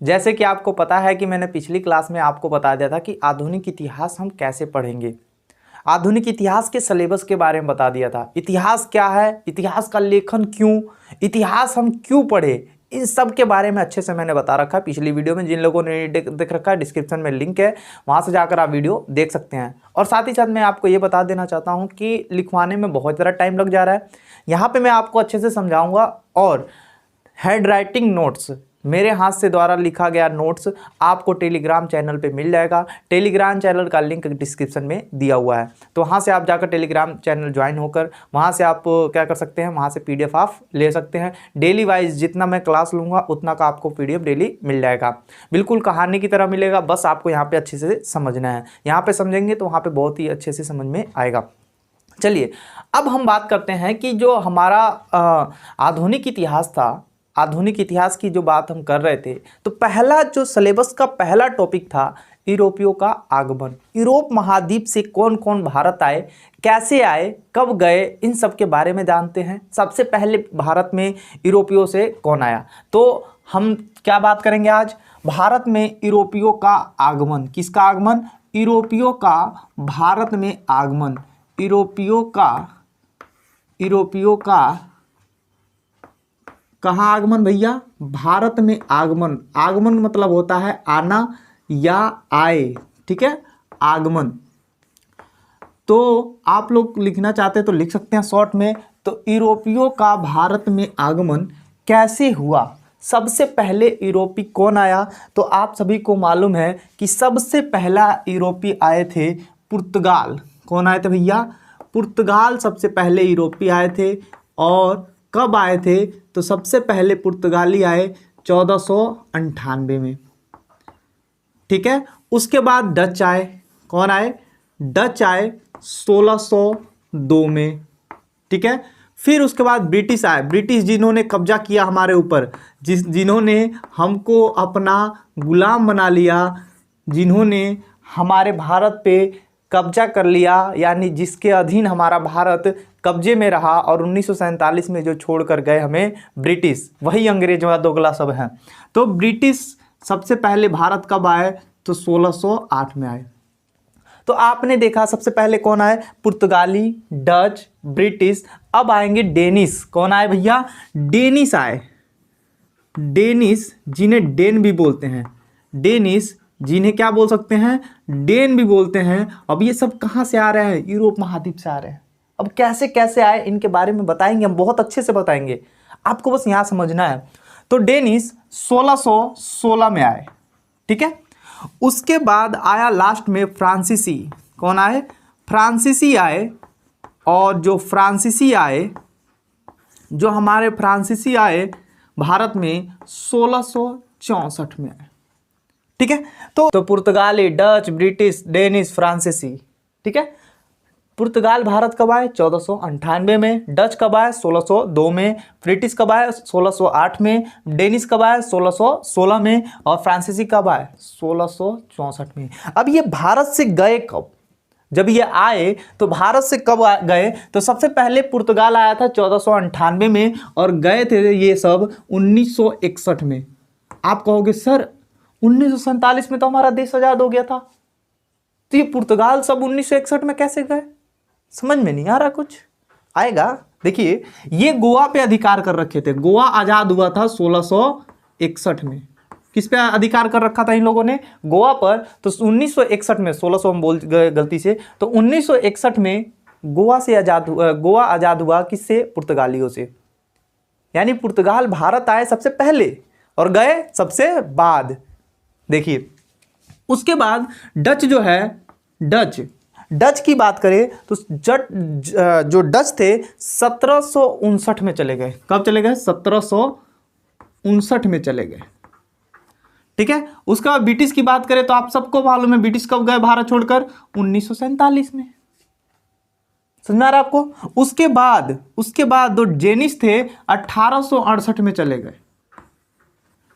जैसे कि आपको पता है कि मैंने पिछली क्लास में आपको बता दिया था कि आधुनिक इतिहास हम कैसे पढ़ेंगे। आधुनिक इतिहास के सिलेबस के बारे में बता दिया था। इतिहास क्या है, इतिहास का लेखन क्यों, इतिहास हम क्यों पढ़े, इन सब के बारे में अच्छे से मैंने बता रखा है पिछली वीडियो में। जिन लोगों ने देख रखा है, डिस्क्रिप्शन में लिंक है, वहाँ से जाकर आप वीडियो देख सकते हैं। और साथ ही साथ मैं आपको ये बता देना चाहता हूँ कि लिखवाने में बहुत ज़्यादा टाइम लग जा रहा है। यहाँ पर मैं आपको अच्छे से समझाऊँगा और हैंड राइटिंग नोट्स, मेरे हाथ से द्वारा लिखा गया नोट्स आपको टेलीग्राम चैनल पे मिल जाएगा। टेलीग्राम चैनल का लिंक डिस्क्रिप्शन में दिया हुआ है, तो वहाँ से आप जाकर टेलीग्राम चैनल ज्वाइन होकर वहाँ से आप क्या कर सकते हैं, वहाँ से पीडीएफ आप ले सकते हैं। डेली वाइज जितना मैं क्लास लूँगा उतना का आपको पीडीएफ डेली मिल जाएगा, बिल्कुल कहानी की तरह मिलेगा। बस आपको यहाँ पर अच्छे से समझना है, यहाँ पर समझेंगे तो वहाँ पर बहुत ही अच्छे से समझ में आएगा। चलिए अब हम बात करते हैं कि जो हमारा आधुनिक इतिहास था, आधुनिक इतिहास की जो बात हम कर रहे थे, तो पहला जो सिलेबस का पहला टॉपिक था यूरोपियों का आगमन। यूरोप महाद्वीप से कौन कौन भारत आए, कैसे आए, कब गए, इन सब के बारे में जानते हैं। सबसे पहले भारत में यूरोपियों से कौन आया, तो हम क्या बात करेंगे आज, भारत में यूरोपियों का आगमन। किसका आगमन, यूरोपियों का भारत में आगमन। यूरोपियों का कहाँ आगमन भैया, भारत में आगमन। आगमन मतलब होता है आना या आए, ठीक है, आगमन। तो आप लोग लिखना चाहते हैं तो लिख सकते हैं शॉर्ट में। तो यूरोपियों का भारत में आगमन कैसे हुआ, सबसे पहले यूरोपी कौन आया, तो आप सभी को मालूम है कि सबसे पहला यूरोपी आए थे पुर्तगाल। कौन आए थे भैया, पुर्तगाल सबसे पहले यूरोपी आए थे। और कब आए थे, तो सबसे पहले पुर्तगाली आए 1498 में, ठीक है। उसके बाद डच आए, कौन आए, डच आए 1602 में, ठीक है। फिर उसके बाद ब्रिटिश आए, ब्रिटिश जिन्होंने कब्जा किया हमारे ऊपर, जिन्होंने हमको अपना गुलाम बना लिया, जिन्होंने हमारे भारत पे कब्जा कर लिया, यानी जिसके अधीन हमारा भारत कब्जे में रहा। और 1947 में जो छोड़कर गए हमें ब्रिटिश, वही अंग्रेज व दोगला सब हैं। तो ब्रिटिश सबसे पहले भारत कब आए, तो 1608 में आए। तो आपने देखा सबसे पहले कौन आए, पुर्तगाली, डच, ब्रिटिश। अब आएंगे डेनिस। कौन आए भैया, डेनिस आए। डेनिस जिन्हें डेन भी बोलते हैं, डेनिस जिन्हें क्या बोल सकते हैं, डेन भी बोलते हैं। अब ये सब कहाँ से आ रहे हैं, यूरोप महाद्वीप से आ रहे हैं। अब कैसे कैसे आए इनके बारे में बताएंगे, हम बहुत अच्छे से बताएंगे, आपको बस यहाँ समझना है। तो डेनिस 1616 में आए, ठीक है। उसके बाद आया लास्ट में फ्रांसीसी। कौन आए, फ्रांसीसी आए। और जो फ्रांसीसी आए, जो हमारे फ्रांसीसी आए भारत में 1664 में आए, ठीक है। तो पुर्तगाली, डच, ब्रिटिश, डेनिस, फ्रांसीसी, ठीक है। पुर्तगाल भारत कब आए, 1498 में। डच कब आए, 1602 में। ब्रिटिश कब आए, 1608 में। डेनिस कब आए, 1616 में। और फ्रांसीसी कब आए, 1664 में। अब ये भारत से गए कब, जब ये आए तो भारत से कब गए, तो सबसे पहले पुर्तगाल आया था 1498 में, और गए थे ये सब 1961 में। आप कहोगे सर 1947 में तो हमारा देश आजाद हो गया था, तो ये पुर्तगाल सब 1961 में कैसे गए, समझ में नहीं आ रहा, कुछ आएगा। देखिए ये गोवा पे अधिकार कर रखे थे, गोवा आजाद हुआ था 1661 में। किस पे अधिकार कर रखा था इन लोगों ने, गोवा पर। तो 1961 में, 1600 हम बोल गए गलती से, तो 1961 में गोवा से आजाद हुआ, गोवा आजाद हुआ किससे, पुर्तगालियों से। यानी पुर्तगाल भारत आए सबसे पहले और गए सबसे बाद। देखिए उसके बाद डच जो है, डच की बात करें तो जो डच थे 1759 में चले गए। कब चले गए, 1759 में चले गए, ठीक है। उसके बाद ब्रिटिश की बात करें तो आप सबको मालूम है ब्रिटिश कब गए भारत छोड़कर, 1947 में, समझ में आ रहा है आपको। उसके बाद जो डेनिस थे 1868 में चले गए,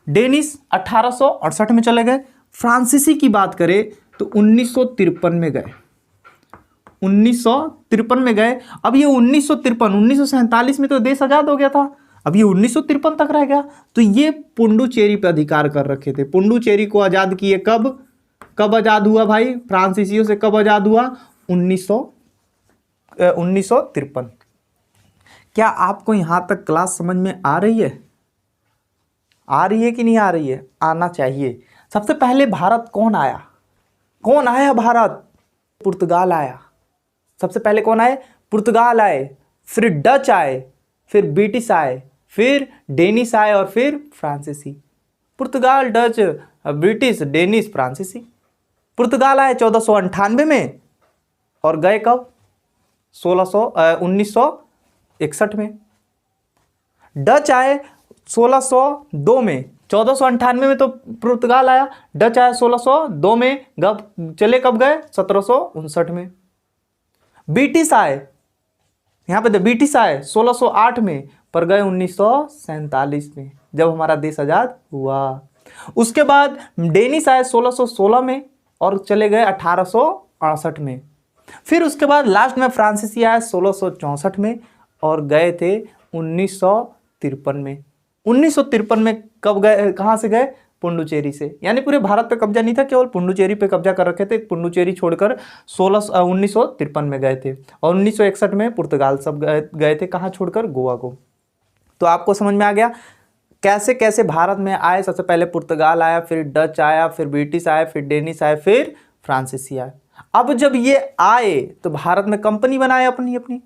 डेनिस 1868 में चले गए। फ्रांसीसी की बात करें तो 1953 में गए, 1953 में गए। अब ये 1947 में तो देश आजाद हो गया था, अब ये 1953 तक रह गया। तो ये पुडुचेरी पे अधिकार कर रखे थे। पुडुचेरी को आज़ाद किए कब? कब आज़ाद हुआ भाई फ्रांसीसियों से? कब आज़ाद हुआ? 1953। क्या आपको यहाँ तक क्लास समझ में आ रही है? आ रही है कि नहीं आ रही है? आना चाहिए। सबसे पहले भारत कौन आया? कौन आया भारत? पुर्तगाल आया। सबसे पहले कौन आए? पुर्तगाल आए, फिर डच आए, फिर ब्रिटिश आए, फिर डेनिश आए और फिर फ्रांसीसी। पुर्तगाल, डच, ब्रिटिश, डेनिश, फ्रांसीसी। पुर्तगाल आए 1498 में और गए कब? 1961 में। डच आए 1602 में। 1498 में तो पुर्तगाल आया, डच आया 1602 में, चले कब गए? 1759 में। ब्रिटिश आए, यहाँ पे ब्रिटिश आए 1608 में, पर गए 1947 में, जब हमारा देश आजाद हुआ। उसके बाद डेनिश आए 1616 में और चले गए 1868 में। फिर उसके बाद लास्ट में फ्रांसीसी आए 1664 में और गए थे 1953 में। 1953 में कब गए? कहाँ से गए? पुडुचेरी से। यानी पूरे भारत पे कब्जा नहीं था, केवल पुडुचेरी पे कब्जा कर रखे थे। पुडुचेरी छोड़कर 1953 में गए थे और 1961 में पुर्तगाल सब गए थे। कहाँ छोड़कर? गोवा को। तो आपको समझ में आ गया कैसे कैसे भारत में आए। सबसे पहले पुर्तगाल आया, फिर डच आया, फिर ब्रिटिश आया, फिर डेनिश आया, फिर फ्रांसीसी आया। अब जब ये आए तो भारत में कंपनी बनाया अपनी अपनी।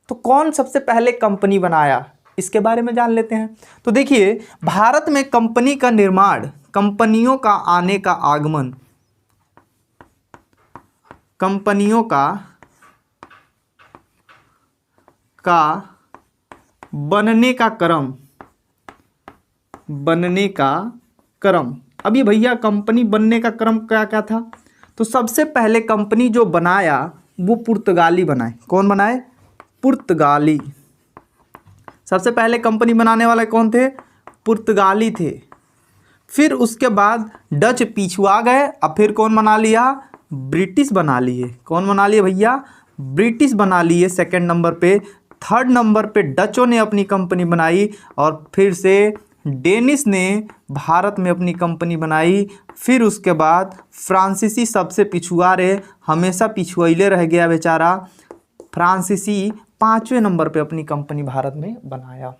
तो कौन सबसे पहले कंपनी बनाया, इसके बारे में जान लेते हैं। तो देखिए, भारत में कंपनी का निर्माण, कंपनियों का आने का आगमन, कंपनियों का बनने का क्रम। अब ये भैया कंपनी बनने का क्रम क्या क्या था? तो सबसे पहले कंपनी जो बनाया वो पुर्तगाली बनाए। कौन बनाए? पुर्तगाली। सबसे पहले कंपनी बनाने वाले कौन थे? पुर्तगाली थे। फिर उसके बाद डच पिछुआ गए, अब फिर कौन बना लिया? ब्रिटिश बना लिए। कौन बना लिए भैया? ब्रिटिश बना लिए सेकंड नंबर पे। थर्ड नंबर पे डचों ने अपनी कंपनी बनाई और फिर से डेनिश ने भारत में अपनी कंपनी बनाई। फिर उसके बाद फ्रांसीसी सबसे पिछुआ रहे, हमेशा पिछुआइले रह गया बेचारा। फ्रांसीसी 5वें नंबर पे अपनी कंपनी भारत में बनाया।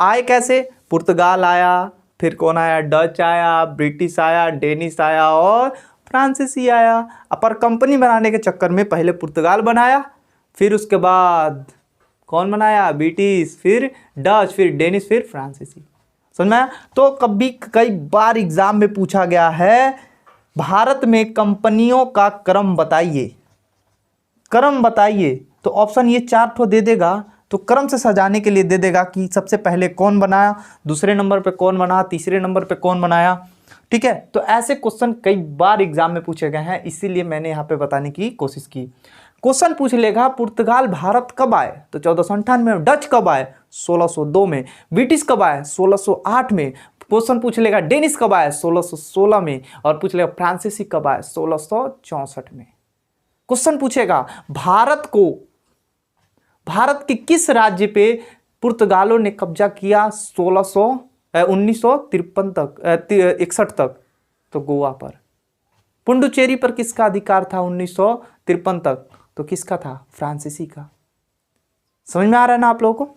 आए कैसे? पुर्तगाल आया, फिर कौन आया? डच आया, ब्रिटिश आया, डेनिश आया और फ्रांसीसी आया। पर कंपनी बनाने के चक्कर में पहले पुर्तगाल बनाया, फिर उसके बाद कौन बनाया? ब्रिटिश, फिर डच, फिर डेनिश, फिर फ्रांसीसी। समझ में आया? तो कई बार एग्जाम में पूछा गया है, भारत में कंपनियों का क्रम बताइए, क्रम बताइए। तो ऑप्शन ये 4 ठो दे देगा, तो क्रम से सजाने के लिए दे देगा कि सबसे पहले कौन बनाया, दूसरे नंबर पे कौन बना, तीसरे नंबर पे कौन बनाया। ठीक है, तो ऐसे क्वेश्चन कई बार एग्जाम में पूछे गए हैं, इसीलिए मैंने यहाँ पे बताने की कोशिश की। क्वेश्चन पूछ लेगा पुर्तगाल भारत कब आए? तो 1498 में। डच कब आए? 1602 में। ब्रिटिश कब आए? 1608 में। क्वेश्चन पूछ लेगा डेनिश कब आए? 1616 में। और पूछ लेगा फ्रांसीसी कब आए? 1664 में। क्वेश्चन पूछेगा भारत के किस राज्य पे पुर्तगालों ने कब्जा किया 1953 तक 61 तक? तो गोवा पर। पुडुचेरी पर किसका अधिकार था 1953 तक? तो किसका था? फ्रांसीसी का। समझ में आ रहा है ना आप लोगों को?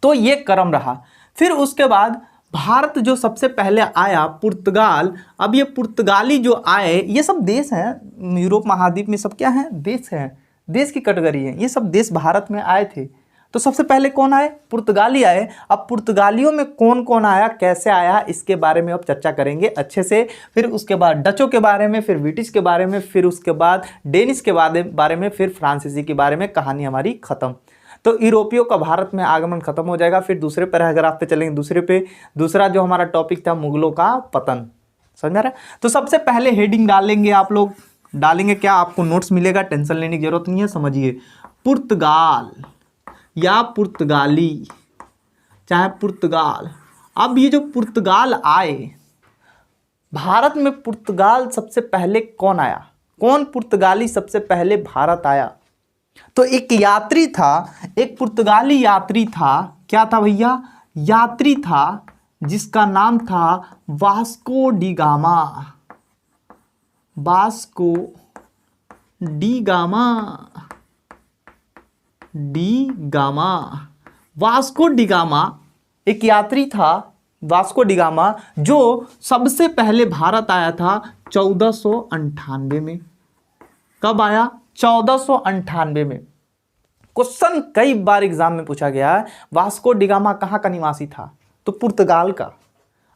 तो ये क्रम रहा। फिर उसके बाद भारत जो सबसे पहले आया पुर्तगाल। अब ये पुर्तगाली जो आए, ये सब देश हैं यूरोप महाद्वीप में, सब क्या है? देश हैं, देश की कैटेगरी है। ये सब देश भारत में आए थे। तो सबसे पहले कौन आए? पुर्तगाली आए। अब पुर्तगालियों में कौन कौन आया, कैसे आया, इसके बारे में अब चर्चा करेंगे अच्छे से। फिर उसके बाद डचों के बारे में, फिर ब्रिटिश के बारे में, फिर उसके बाद डेनिश के बारे में, फिर फ्रांसीसी के बारे में। कहानी हमारी खत्म। तो यूरोपियों का भारत में आगमन खत्म हो जाएगा। फिर दूसरे पैराग्राफ पे चलेंगे। दूसरा जो हमारा टॉपिक था मुगलों का पतन। समझ में आ रहा है? तो सबसे पहले हेडिंग डालेंगे, आप लोग डालेंगे क्या? आपको नोट्स मिलेगा, टेंशन लेने की जरूरत नहीं है। समझिए, पुर्तगाल या पुर्तगाली, चाहे पुर्तगाल। अब ये जो पुर्तगाल आए भारत में, पुर्तगाल सबसे पहले कौन आया? कौन पुर्तगाली सबसे पहले भारत आया? तो एक यात्री था, एक पुर्तगाली यात्री था। क्या था भैया? यात्री था जिसका नाम था Vasco D gamma. Vasco D gamma, D gamma. Vasco D gamma एक यात्री था, वास्को डी गामा, जो सबसे पहले भारत आया था 1498 में। कब आया? 1498 में। क्वेश्चन कई बार एग्जाम में पूछा गया है, वास्को डी गामा कहाँ का निवासी था? तो पुर्तगाल का।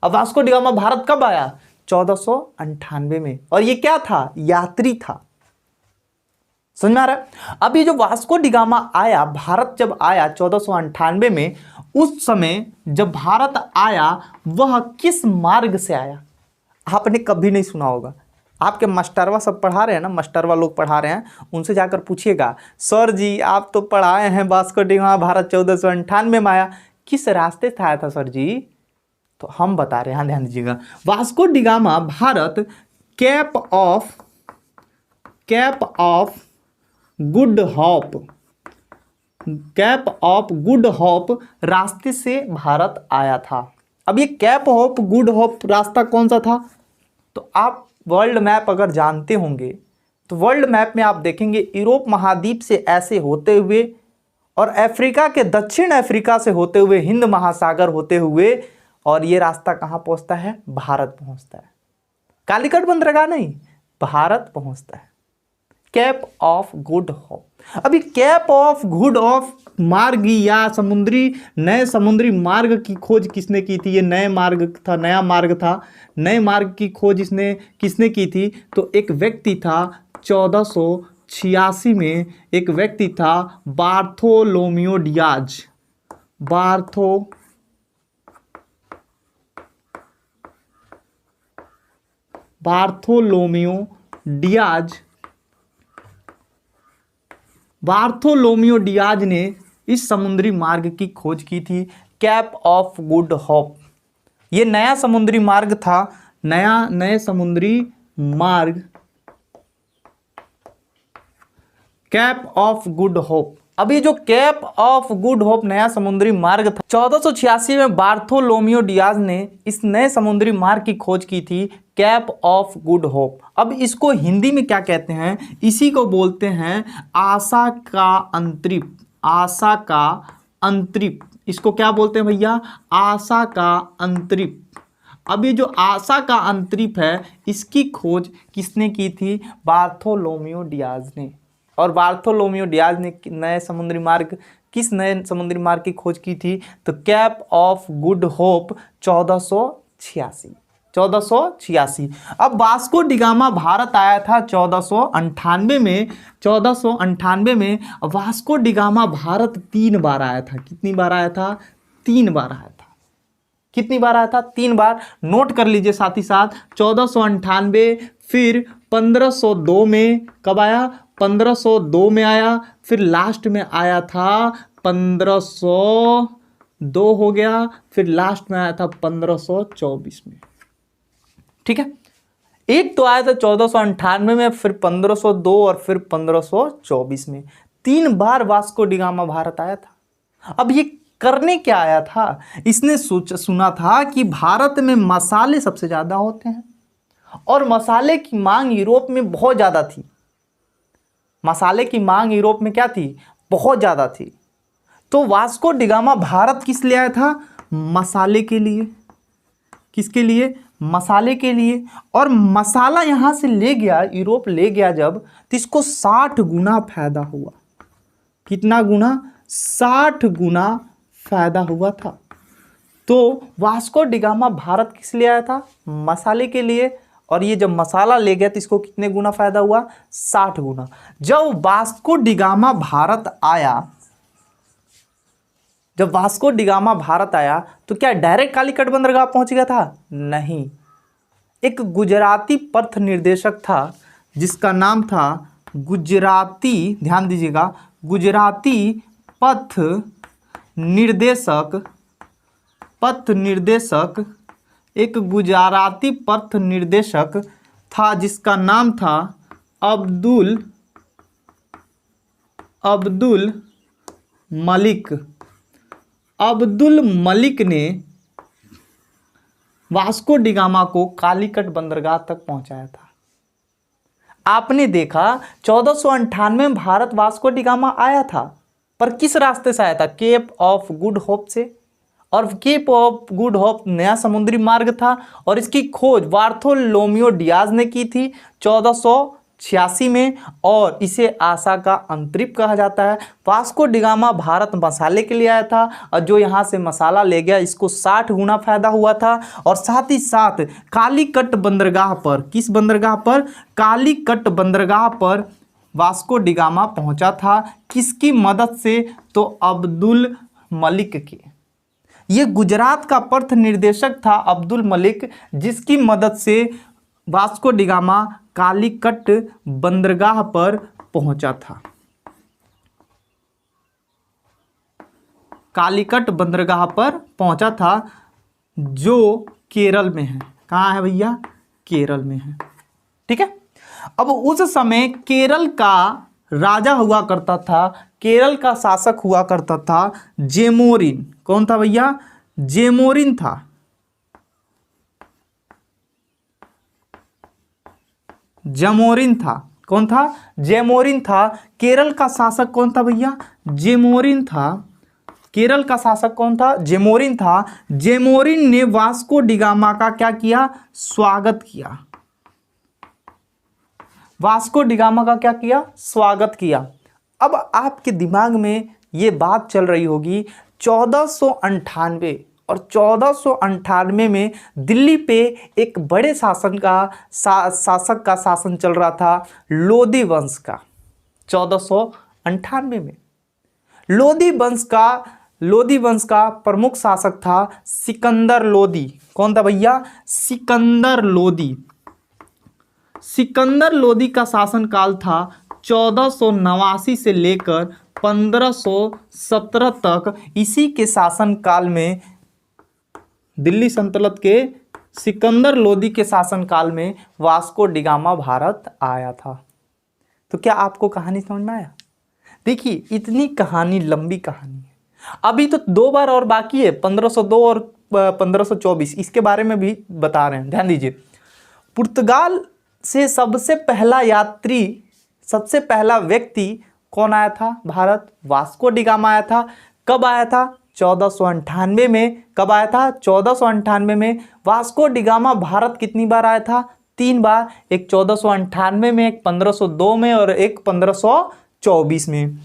अब वास्को डी गामा भारत कब आया? 1498 में। और ये क्या था? यात्री था। समझ में आ रहा है? अब ये जो वास्को डी गामा आया, भारत जब आया 1498 में, उस समय जब भारत आया वह किस मार्ग से आया? आपने कभी नहीं सुना होगा। आपके मास्टरवा सब पढ़ा रहे हैं ना, मास्टरवा लोग पढ़ा रहे हैं, उनसे जाकर पूछिएगा, सर जी आप तो पढ़ाए हैं वास्को डी गामा भारत 1498 में आया, किस रास्ते से आया था सर जी? तो हम बता रहे हैं, ध्यान दीजिएगा। Vasco D gamma Bharat cap of Good hope रास्ते से भारत आया था। अब ये कैप ऑफ गुड होप रास्ता कौन सा था? तो आप वर्ल्ड मैप अगर जानते होंगे तो वर्ल्ड मैप में आप देखेंगे यूरोप महाद्वीप से ऐसे होते हुए और अफ्रीका के, दक्षिण अफ्रीका से होते हुए, हिंद महासागर होते हुए, और ये रास्ता कहाँ पहुंचता है? भारत पहुंचता है। कालीकट बंदरगाह नहीं, भारत पहुंचता है। Cap of Good hope. अभी कैप ऑफ गुड ऑफ मार्ग या नए समुद्री मार्ग की खोज किसने की थी? ये नया मार्ग था। नए मार्ग की खोज किसने की थी? तो एक व्यक्ति था 1486 में, एक व्यक्ति था बार्थोलोमियो डियाज। बार्थोलोमियो डियाज ने इस समुद्री मार्ग की खोज की थी, कैप ऑफ गुड होप। ये नया समुद्री मार्ग था, नए समुद्री मार्ग, कैप ऑफ गुड होप। अभी जो कैप ऑफ गुड होप नया समुद्री मार्ग था, 1486 में बार्थोलोमियो डियाज ने इस नए समुद्री मार्ग की खोज की थी, कैप ऑफ गुड होप। अब इसको हिंदी में क्या कहते हैं? इसी को बोलते हैं आशा का अंतरिप। आशा का अंतरिप, इसको क्या बोलते हैं भैया? आशा का अंतरिप। अब ये जो आशा का अंतरिप है, इसकी खोज किसने की थी? बार्थोलोमियो डियाज ने। और बार्थोलोमियो डियाज ने किस नए समुद्री मार्ग की खोज की थी? तो कैप ऑफ गुड होप 1486। अब वास्को डी गामा भारत आया था 1498 में। 1498 में वास्को डी गामा भारत 3 बार आया था। कितनी बार आया था? 3 बार आया था। कितनी बार आया था? 3 बार। नोट कर लीजिए साथ ही साथ। 1498, फिर 1502 में। कब आया? 1502 में आया। फिर लास्ट में आया था 1502 हो गया, फिर लास्ट में आया था 1524 में। ठीक है, एक तो आया था 1498 में, फिर 1502 और फिर 1524 में। 3 बार वास्को डी गामा भारत आया था। अब ये करने क्या आया था? इसने सुना था कि भारत में मसाले सबसे ज़्यादा होते हैं और मसाले की मांग यूरोप में बहुत ज़्यादा थी। मसाले की मांग यूरोप में क्या थी? बहुत ज़्यादा थी। तो वास्को डी गामा भारत किस लिए आया था? मसाले के लिए। किसके लिए? मसाले के लिए। और मसाला यहाँ से ले गया, यूरोप ले गया जब, तो इसको 60 गुना फायदा हुआ। कितना गुना? 60 गुना फायदा हुआ था। तो वास्को डी गामा भारत किस लिए आया था? मसाले के लिए। और ये जब मसाला ले गया तो इसको कितने गुना फायदा हुआ? 60 गुना। जब वास्को डी गामा भारत आया, तो क्या डायरेक्ट कालीकट बंदरगाह पहुंच गया था? नहीं। एक गुजराती पथ निर्देशक था जिसका नाम था गुजराती, ध्यान दीजिएगा, गुजराती पथ निर्देशक, एक गुजराती पथ निर्देशक था जिसका नाम था अब्दुल मलिक। अब्दुल मलिक ने वास्को डिगामा को कालीकट बंदरगाह तक पहुंचाया था। आपने देखा 1498 में भारत वास्को डिगामा आया था, पर किस रास्ते से आया था? केप ऑफ गुड होप से। और केप ऑफ गुड होप नया समुद्री मार्ग था और इसकी खोज बार्थोलोमियो डियाज ने की थी 1486 में, और इसे आशा का अंतरिप कहा जाता है। वास्को डिगामा भारत मसाले के लिए आया था और जो यहाँ से मसाला ले गया इसको 60 गुना फायदा हुआ था। और साथ ही साथ कालीकट बंदरगाह पर, किस बंदरगाह पर? कालीकट बंदरगाह पर वास्को डिगामा पहुंचा था। किसकी मदद से? तो अब्दुल मलिक की। ये गुजरात का पथ निर्देशक था अब्दुल मलिक, जिसकी मदद से वास्को डिगामा कालीकट बंदरगाह पर पहुंचा था। कालीकट बंदरगाह पर पहुंचा था, जो केरल में है। कहाँ है भैया? केरल में है। ठीक है। अब उस समय केरल का राजा हुआ करता था, केरल का शासक हुआ करता था जेमोरिन। कौन था भैया? जेमोरिन था। जमोरिन था। कौन था? जेमोरिन था। केरल का शासक कौन था भैया? जेमोरिन था। केरल का शासक कौन था? जेमोरिन था। जेमोरिन ने वास्को डिगामा का क्या किया? स्वागत किया। वास्को डिगामा का क्या किया? स्वागत किया। अब आपके दिमाग में ये बात चल रही होगी 1498 और 1498 में दिल्ली पे एक बड़े शासक का शासन चल रहा था, लोदी वंश का। 1498 में लोदी वंश का प्रमुख शासक था सिकंदर लोदी। कौन था भैया? सिकंदर लोदी। सिकंदर लोदी का शासनकाल था 1489 से लेकर 1517 तक। इसी के शासनकाल में, दिल्ली सल्तनत के सिकंदर लोदी के शासनकाल में वास्को डिगामा भारत आया था। तो क्या आपको कहानी समझ में आया? देखिए, इतनी कहानी लंबी कहानी है। अभी तो 2 बार और बाकी है, 1502 और 1524। इसके बारे में भी बता रहे हैं, ध्यान दीजिए। पुर्तगाल से सबसे पहला व्यक्ति कौन आया था भारत? वास्को डिगामा आया था। कब आया था? 1498 में। कब आया था? 1498 में। वास्को डिगामा भारत कितनी बार आया था? 3 बार। एक 1498 में, एक 1502 में और एक 1524 में।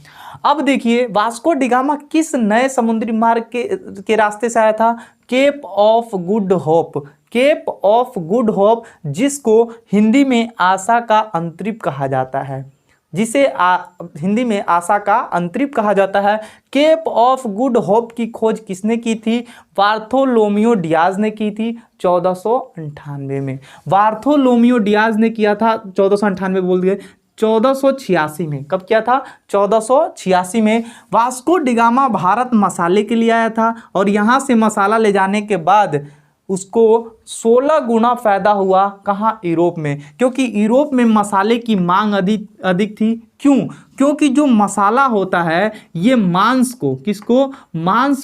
अब देखिए, वास्को डिगामा किस नए समुद्री मार्ग के रास्ते से आया था? Cape of Good Hope. Cape of Good Hope, जिसको हिंदी में आशा का अंतरिप कहा जाता है, हिंदी में आशा का अंतरिप कहा जाता है। केप ऑफ गुड होप की खोज किसने की थी? बार्थोलोमियो डियाज ने की थी 1498 में। बार्थोलोमियो डियाज ने किया था 1498 बोल दिए, 1486 में। कब किया था? 1486 में। वास्को डिगामा भारत मसाले के लिए आया था और यहाँ से मसाला ले जाने के बाद उसको 16 गुना फायदा हुआ। कहाँ? यूरोप में। क्योंकि यूरोप में मसाले की मांग अधिक थी। क्यों? क्योंकि जो मसाला होता है ये मांस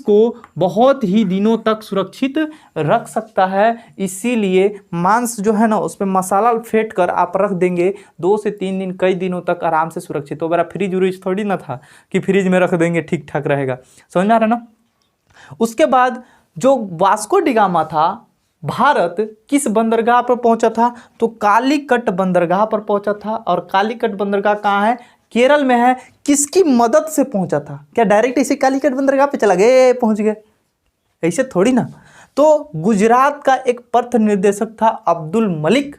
को बहुत ही दिनों तक सुरक्षित रख सकता है। इसीलिए मांस जो है ना, उस पर मसाला फेंट कर आप रख देंगे 2 से 3 दिन, कई दिनों तक आराम से सुरक्षित। तो मेरा फ्रिज उरिज थोड़ी ना था कि फ्रिज में रख देंगे ठीक ठाक रहेगा। समझ में आ रहा है ना? उसके बाद जो वास्को डिगामा था, भारत किस बंदरगाह पर पहुंचा था? तो कालीकट बंदरगाह पर पहुंचा था। और कालीकट बंदरगाह कहाँ है? केरल में है। किसकी मदद से पहुंचा था? क्या डायरेक्ट ऐसे कालीकट बंदरगाह पे चला गए, पहुंच गए? ऐसे थोड़ी ना। तो गुजरात का एक पथ निर्देशक था अब्दुल मलिक,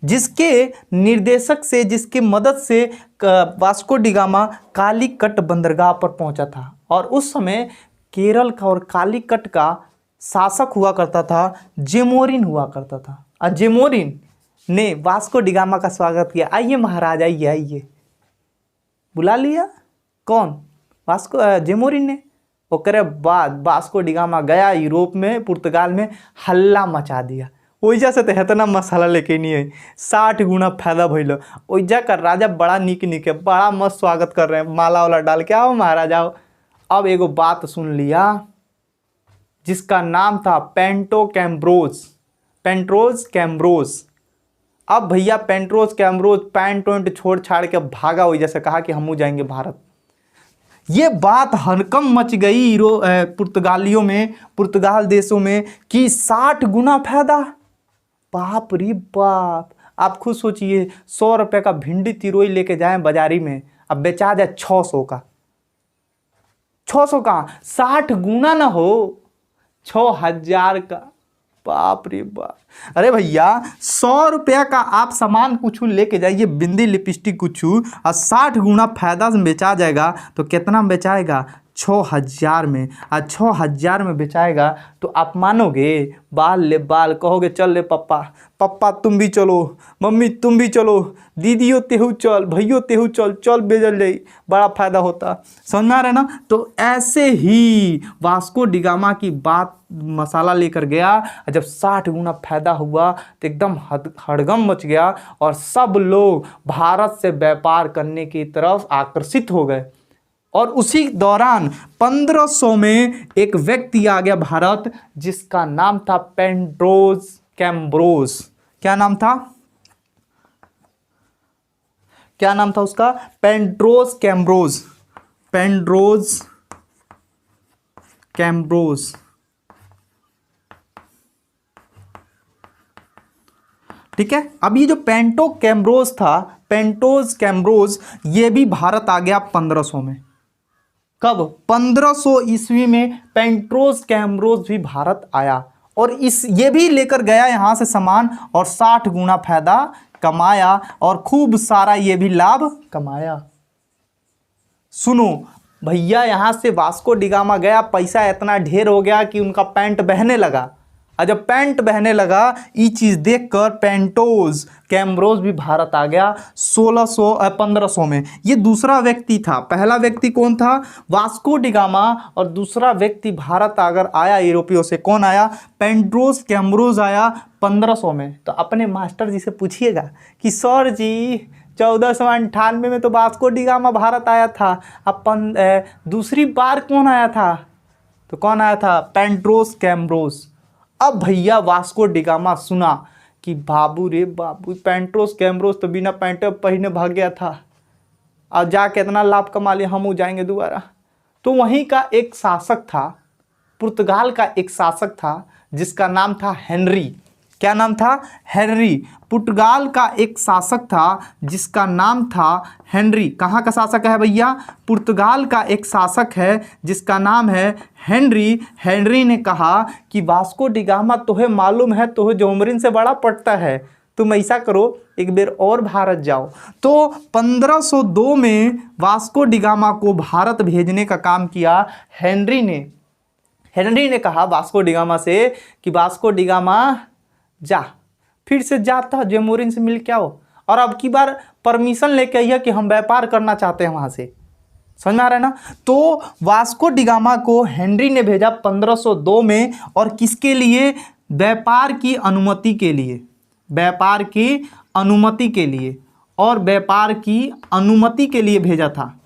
जिसके मदद से वास्को डिगामा कालीकट बंदरगाह पर पहुंचा था। और उस समय केरल का और कालीकट का शासक हुआ करता था जेमोरिन हुआ करता था। और जेमोरिन ने वास्को डिगामा का स्वागत किया। आइए महाराज, आइए आइए, बुला लिया। कौन? जेमोरिन ने। ओकरे बाद वास्को डिगामा गया यूरोप में, पुर्तगाल में, हल्ला मचा दिया। ओइजा से तो इतना मसाला लेके नहीं है, 60 गुना फायदा भइल। ओइजा का राजा बड़ा निक है, बड़ा मस्त स्वागत कर रहे हैं, माला वाला डाल के, आओ महाराज आओ। अब एगो बात सुन लिया, जिसका नाम था पेंट्रोज कैम्ब्रोस। अब भैया पेंट्रोज कैम्ब्रोज पैंट वैंट छोड़ छाड़ के भागा हुई, जैसे कहा कि हम जाएंगे भारत। ये बात हड़कंप मच गई पुर्तगालियों में, पुर्तगाल देशों में कि 60 गुना फायदा। बाप रे बाप, आप खुद सोचिए, 100 रुपये का भिंडी तिरोई लेके जाएं बाजारी में, अब बेचा जाए 600 का। 600 का 60 गुना ना हो, 6000 का। बाप रे बाप। अरे भैया 100 रुपया का आप सामान कुछ लेके जाइए, बिंदी लिपस्टिक कुछ, और 60 गुना फायदा से बेचा जाएगा तो कितना में बेचाएगा? 6000 में। और 6000 में बेचाएगा तो आप मानोगे? बाल ले बाल, कहोगे चल ले पप्पा, पप्पा तुम भी चलो, मम्मी तुम भी चलो, दीदियों तेहू चल, भैयों तेहू चल, चल बेचल जाई, बड़ा फायदा होता। समझ में आ रहा है ना? तो ऐसे ही वास्को डिगामा की बात मसाला लेकर गया, जब 60 गुना फायदा हुआ तो एकदम हड़गम मच गया और सब लोग भारत से व्यापार करने की तरफ आकर्षित हो गए। और उसी दौरान 1500 में एक व्यक्ति आ गया भारत, जिसका नाम था पेंट्रोज कैम्ब्रोस। क्या नाम था? क्या नाम था उसका? पेंट्रोज कैम्ब्रोस। पेंट्रोज कैम्ब्रोस। ठीक है। अब ये जो पेंटो कैम्ब्रोस था, पेंटोज कैम्ब्रोस, ये भी भारत आ गया 1500 में। कब? 1500 ईस्वी में पेंट्रोज कैम्ब्रोस भी भारत आया और ये भी लेकर गया यहां से सामान और 60 गुना फायदा कमाया और खूब सारा ये भी लाभ कमाया। सुनो भैया, यहां से वास्को डिगामा गया, पैसा इतना ढेर हो गया कि उनका पैंट बहने लगा। और जब पैंट बहने लगा, ये चीज देखकर पेंटोज कैम्ब्रोस भी भारत आ गया 1500 में। ये दूसरा व्यक्ति था। पहला व्यक्ति कौन था? Vasco da Gama. और दूसरा व्यक्ति भारत अगर आया यूरोपियों से, कौन आया? पेंट्रोज कैम्ब्रोस आया 1500 में। तो अपने मास्टर जी से पूछिएगा कि सर जी 1498 में तो वास्को डिगामा भारत आया था, अब दूसरी बार कौन आया था? तो कौन आया था? पेंट्रोज कैम्ब्रोस। अब भैया वास्को डिगामा सुना कि बाबू रे बाबू, पेंट्रोज कैम्ब्रोस तो बिना पैंट पहने भाग गया था और जाके इतना लाभ कमा लिया, हम जाएंगे दोबारा। तो वहीं का एक शासक था, पुर्तगाल का एक शासक था, जिसका नाम था हेनरी। क्या नाम था? हेनरी। पुर्तगाल का एक शासक था जिसका नाम था हेनरी। कहाँ का शासक है भैया? पुर्तगाल का एक शासक है जिसका नाम है हेनरी। हेनरी ने कहा कि वास्को डिगामा, तुम्हें मालूम है तुम्हें जोमरिन से बड़ा पड़ता है, तुम ऐसा करो एक बेर और भारत जाओ। तो 1502 में वास्को डिगामा को भारत भेजने का काम किया हेनरी ने। हेनरी ने कहा वास्को डिगामा से कि वास्को डिगामा जा, फिर से जाता जोमोरिन से मिल के आओ और अब की बार परमिशन लेके आइए कि हम व्यापार करना चाहते हैं वहां से। समझ में आ रहा है ना? तो वास्को डिगामा को हेनरी ने भेजा 1502 में, और किसके लिए? व्यापार की अनुमति के लिए। व्यापार की अनुमति के लिए, और व्यापार की अनुमति के लिए भेजा था।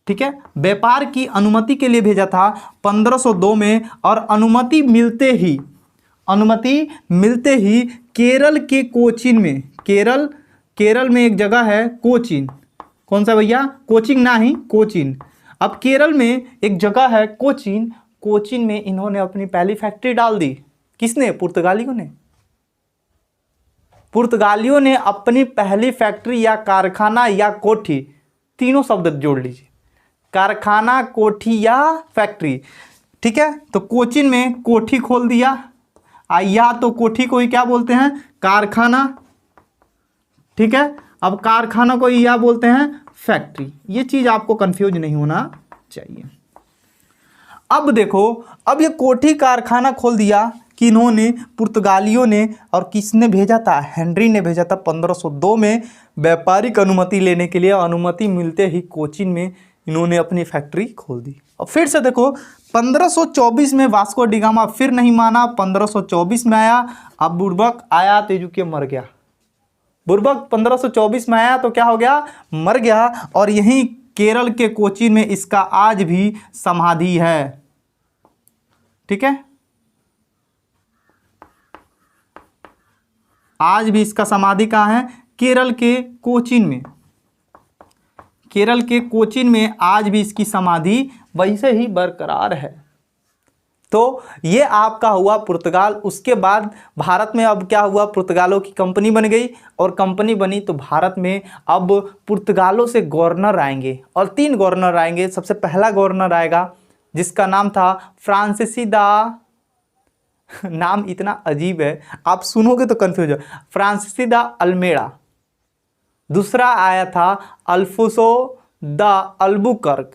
ठीक है, व्यापार की अनुमति के लिए भेजा था 1502 में। और अनुमति मिलते ही केरल के कोचीन में, केरल में एक जगह है कोचीन। कौन सा भैया? कोचिंग ना ही, कोचीन। अब केरल में एक जगह है कोचीन, कोचीन में इन्होंने अपनी पहली फैक्ट्री डाल दी। किसने? पुर्तगालियों ने। पुर्तगालियों ने अपनी पहली फैक्ट्री या कारखाना या कोठी, तीनों शब्द जोड़ लीजिए, कारखाना, कोठी या फैक्ट्री। ठीक है, तो कोचीन में कोठी खोल दिया, या तो कोठी को ही क्या बोलते हैं? कारखाना। ठीक है, अब कारखाना को ही क्या बोलते हैं? फैक्ट्री। ये चीज आपको कंफ्यूज नहीं होना चाहिए। अब देखो, अब ये कोठी कारखाना खोल दिया कि इन्होंने, पुर्तगालियों ने। और किसने भेजा था? हेनरी ने भेजा था 1502 में व्यापारिक अनुमति लेने के लिए। अनुमति मिलते ही कोचीन में इन्होंने अपनी फैक्ट्री खोल दी। और फिर से देखो 1524 में वास्को डिगामा फिर नहीं माना, 1524 में आया। अब बुर्बक आया तेजू के मर गया। बुर्बक 1524 में आया तो क्या हो गया? मर गया। और यहीं केरल के कोचीन में इसका आज भी समाधि है। ठीक है, आज भी इसका समाधि कहाँ है? केरल के कोचीन में। केरल के कोचीन में आज भी इसकी समाधि वैसे ही बरकरार है। तो ये आपका हुआ पुर्तगाल। उसके बाद भारत में अब क्या हुआ? पुर्तगालों की कंपनी बन गई, और कंपनी बनी तो भारत में अब पुर्तगालों से गवर्नर आएंगे, और 3 गवर्नर आएंगे। सबसे पहला गवर्नर आएगा जिसका नाम था फ्रांसीसी दा, नाम इतना अजीब है आप सुनोगे तो कंफ्यूज हो, फ्रांसीसी दा अल्मेड़ा। दूसरा आया था अल्फोसो द अल्बुकर्क,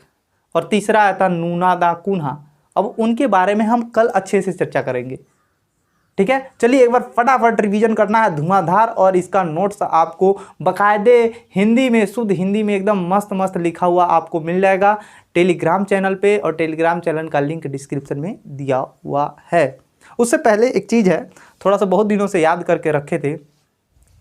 और तीसरा आया था नूना दा कुन्हा। अब उनके बारे में हम कल अच्छे से चर्चा करेंगे, ठीक है। चलिए एक बार फटाफट रिवीजन करना है धुआंधार, और इसका नोट्स आपको बकायदे हिंदी में, शुद्ध हिंदी में एकदम मस्त मस्त लिखा हुआ आपको मिल जाएगा टेलीग्राम चैनल पे, और टेलीग्राम चैनल का लिंक डिस्क्रिप्शन में दिया हुआ है। उससे पहले एक चीज़ है, थोड़ा सा बहुत दिनों से याद करके रखे थे,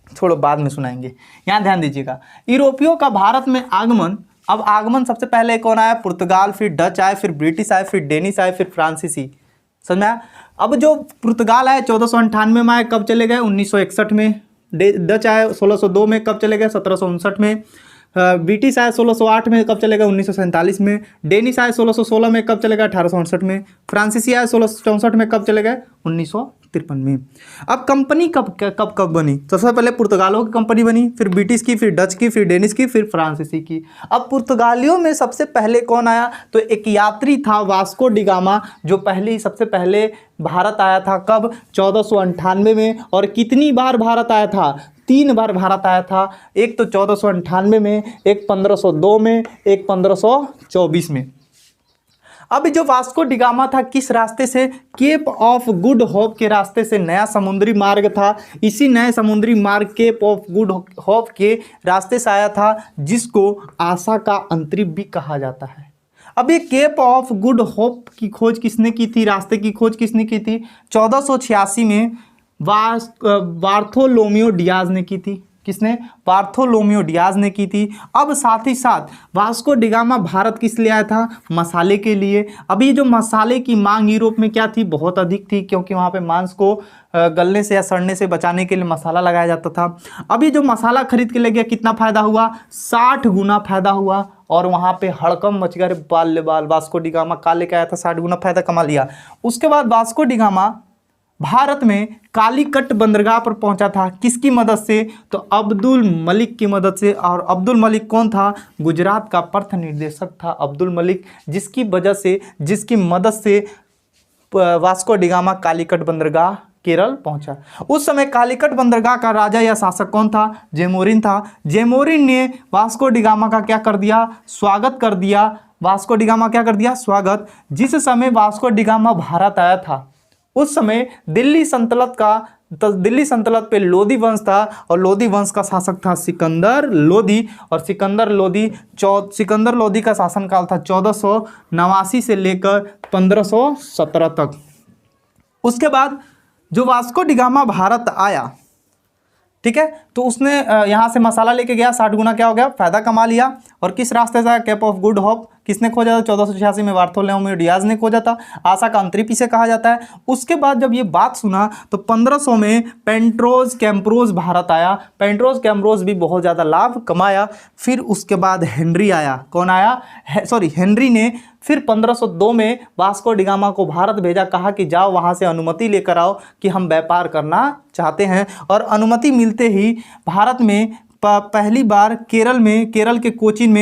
छोड़ो बाद में सुनाएंगे। यहाँ ध्यान दीजिएगा, यूरोपियों का भारत में आगमन। अब आगमन सबसे पहले कौन आया? पुर्तगाल, फिर डच आए, फिर ब्रिटिश आए, फिर डेनिश आए, फिर फ्रांसीसी। समझ में आया? अब जो पुर्तगाल आए 1498 में आए, कब चले गए? 1961 में। डच आए 1602 में, कब चले गए? 1759 में। ब्रिटिश आए 1608 में, कब चले गए? 1947 में। डेनिश आए 1616 में, कब चले गए? 1868 में। फ्रांसीसी आए 1664 में, कब चले गए? 1953 में। अब कंपनी कब बनी? तो सबसे पहले पुर्तगालों की कंपनी बनी, फिर ब्रिटिश की, फिर डच की, फिर डेनिश की, फिर फ्रांसीसी की। अब पुर्तगालियों में सबसे पहले कौन आया? तो एक यात्री था वास्को डी गामा, जो सबसे पहले भारत आया था। कब? 1498 में। और कितनी बार भारत आया था? 3 बार भारत आया था। एक तो 1498 में, एक 1502 में, एक 1524 में। अब जो वास्को डी गामा था, किस रास्ते से? केप ऑफ गुड होप के रास्ते से नया समुद्री मार्ग था। इसी नए समुद्री मार्ग केप ऑफ गुड होप के रास्ते से आया था, जिसको आशा का अंतरिक्ष भी कहा जाता है। अब ये केप ऑफ गुड होप की खोज किसने की थी? रास्ते की खोज किसने की थी? 1486 में बार्थोलोमियो डियाज ने की थी। किसने? बार्थोलोमियो डियाज ने की थी। अब साथ ही साथ वास्को डी गामा भारत किस लिए आया था? मसाले के लिए। अभी जो मसाले की मांग यूरोप में क्या थी? बहुत अधिक थी, क्योंकि वहाँ पे मांस को गलने से या सड़ने से बचाने के लिए मसाला लगाया जाता था। अभी जो मसाला खरीद के ले गया, कितना फायदा हुआ? 60 गुना फायदा हुआ, और वहाँ पे हड़कम मच गया। बाल वास्को डी गामा का लेके आया था, 60 गुना फायदा कमा लिया। उसके बाद वास्को डी गामा भारत में कालीकट बंदरगाह पर पहुंचा था। किसकी मदद से? तो अब्दुल मलिक की मदद से। और अब्दुल मलिक कौन था? गुजरात का पथ निर्देशक था अब्दुल मलिक, जिसकी मदद से वास्को डी गामा कालीकट बंदरगाह केरल पहुंचा। उस समय कालीकट बंदरगाह का राजा या शासक कौन था? जेमोरिन था। जेमोरिन ने वास्को डी गामा का क्या कर दिया? स्वागत कर दिया। वास्को डी गामा क्या कर दिया? स्वागत। जिस समय वास्को डी गामा भारत आया था, उस समय दिल्ली सल्तनत पे लोधी वंश था, और लोधी वंश का शासक था सिकंदर लोधी। और सिकंदर लोधी का शासनकाल था 1489 से लेकर 1517 तक। उसके बाद जो वास्को डी गामा भारत आया, ठीक है, तो उसने यहाँ से मसाला लेके गया, 60 गुना क्या हो गया? फायदा कमा लिया। और किस रास्ते से आया? केप ऑफ गुड होप किसने खोजा था? 1486 में बार्थोलोमियो डियाज ने खोजा था। आशा का अंतरिक्ष इसे कहा जाता है। उसके बाद जब ये बात सुना तो 1500 में पेंट्रोज कैम्प्रोज भारत आया। पेंट्रोज कैम्प्रोज भी बहुत ज़्यादा लाभ कमाया। फिर उसके बाद हेनरी आया। कौन आया? हेनरी ने फिर 1502 में वास्को डी गामा को भारत भेजा, कहा कि जाओ वहाँ से अनुमति लेकर आओ कि हम व्यापार करना चाहते हैं। और अनुमति मिलते ही भारत में पहली बार केरल के कोचीन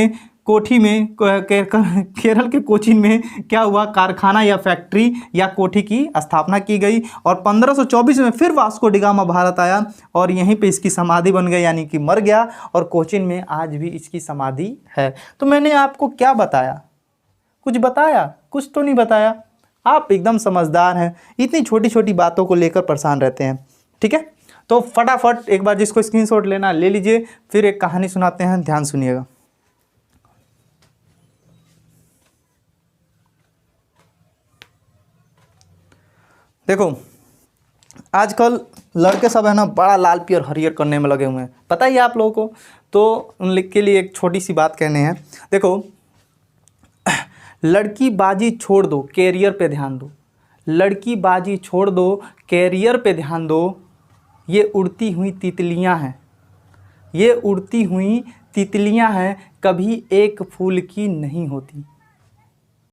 में क्या हुआ? कारखाना या फैक्ट्री या कोठी की स्थापना की गई। और 1524 में फिर वास्को डी गामा भारत आया, और यहीं पे इसकी समाधि बन गई, यानी कि मर गया। और कोचीन में आज भी इसकी समाधि है। तो मैंने आपको क्या बताया? कुछ बताया? कुछ तो नहीं बताया। आप एकदम समझदार हैं, इतनी छोटी छोटी बातों को लेकर परेशान रहते हैं, ठीक है। तो फटाफट एक बार जिसको स्क्रीनशॉट लेना ले लीजिए। फिर एक कहानी सुनाते हैं, ध्यान सुनिएगा। देखो, आजकल लड़के सब है ना, बड़ा लाल पियर हरियर करने में लगे हुए हैं, पता ही आप लोगों को। तो उनके लिए एक छोटी सी बात कहने हैं। देखो, लड़की बाजी छोड़ दो, कैरियर पे ध्यान दो। लड़की बाजी छोड़ दो, कैरियर पे ध्यान दो, ये उड़ती हुई तितलियां हैं, ये उड़ती हुई तितलियां हैं, कभी एक फूल की नहीं होती।